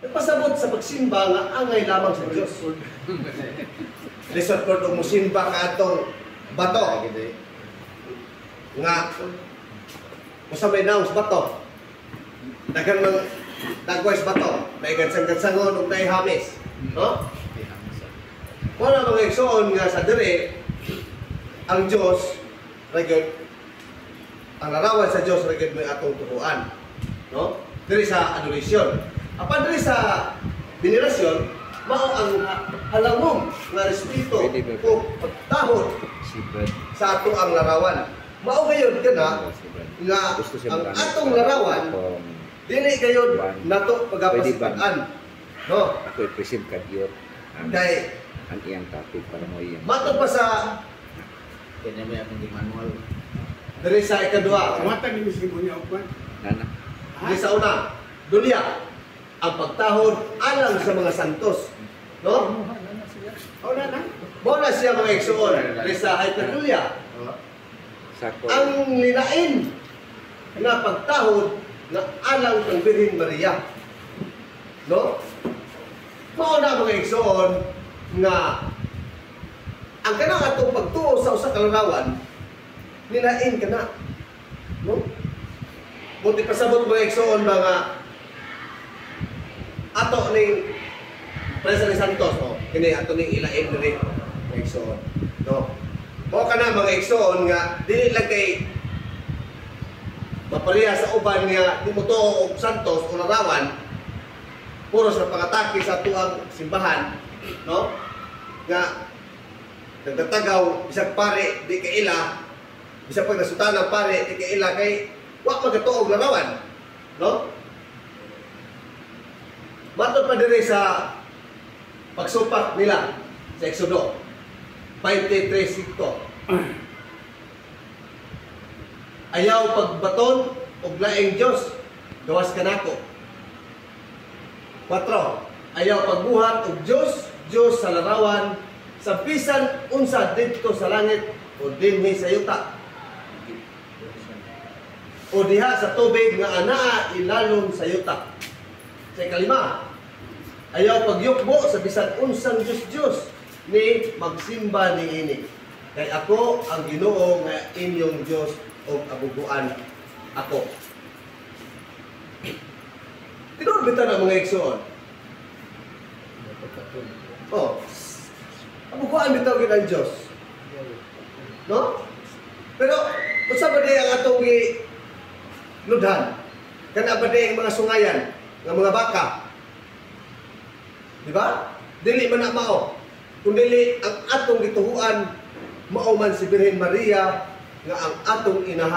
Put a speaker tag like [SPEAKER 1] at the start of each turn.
[SPEAKER 1] Nagpasabot sa pagsimba nga angay lamang sa Diyos. Lisod ko itong musimba ka itong bato. Nga, kung may naong bato, dagan ng dagways bato, may gansang-gansangon o may hamis. No? Wala mga igsoon nga sa dire, ang Diyos, ang larawan sa Diyos, regod may atong turuan. No? Dire sa adoration. Apan dire sa venerasyon, mao ang halangom nga respeto o pagtahod sa ato ang larawan. Mao gayon kana nga ang atong larawan dili gayon nato pagapasitan. No?
[SPEAKER 2] Ako i-present ka diyo.
[SPEAKER 1] Kay
[SPEAKER 2] ang iyang topic para mo iyang.
[SPEAKER 1] matod pa sa
[SPEAKER 3] kanya may akong manual.
[SPEAKER 1] dire sa ikadua,
[SPEAKER 4] Matag ni si Bunya Okwan.
[SPEAKER 2] Nana.
[SPEAKER 1] dire sa una, dunya ang pagtahod alang sa mga santos. No?
[SPEAKER 4] O na na.
[SPEAKER 1] Mao na siya mga igsoon dire sa Hyperdulia.
[SPEAKER 2] Sako.
[SPEAKER 1] Ang linain na pagtahod na alang ang Birhen Maria. No? Mao na mga igsoon nga ang kanang atong pagtuo sa usa ka larawan nilain kana. No? Buti pasabot mga igsoon mga ato ning Presa ni Santos, no? Kini ato ning ilain diri mga igsoon. No? Mao kana mga igsoon nga dili lang kay mapareha sa uban nga di mo tuo og Santos o larawan puro sa pangatake sa tuang simbahan, no? Nga nagtatagaw bisag pare di ka ila, bisag pag nasutan ng pare di ka ila kay wa magatuo og larawan, no? Matod pa diri sa pagsupak nila sa Exodo 23:5. Ayaw pagbaton og laing Dios, gawas kanako. 4. Ayaw pagbuhat og Dios sa larawan sa bisan unsa didto sa langit o dinhi sa yuta. O diha sa tubig nga anaa ilalom sa yuta. Sa 5. Ayaw pagyukbo sa bisan unsang Dios ni magsimba niini. Kay ako ang Ginoo nga inyong Dios o abubuan ako. Tinuod bitaw na mga igsoon. Oh. Abubuan bitaw gid ang Dios. No? Pero unsa ba di ang atong ludhan? Kana ba di ang mga sungayan nga mga baka? Di ba? Dili man na mao. Kundi ang atong gituhuan mao man si Birhen Maria nga ang atong inahan.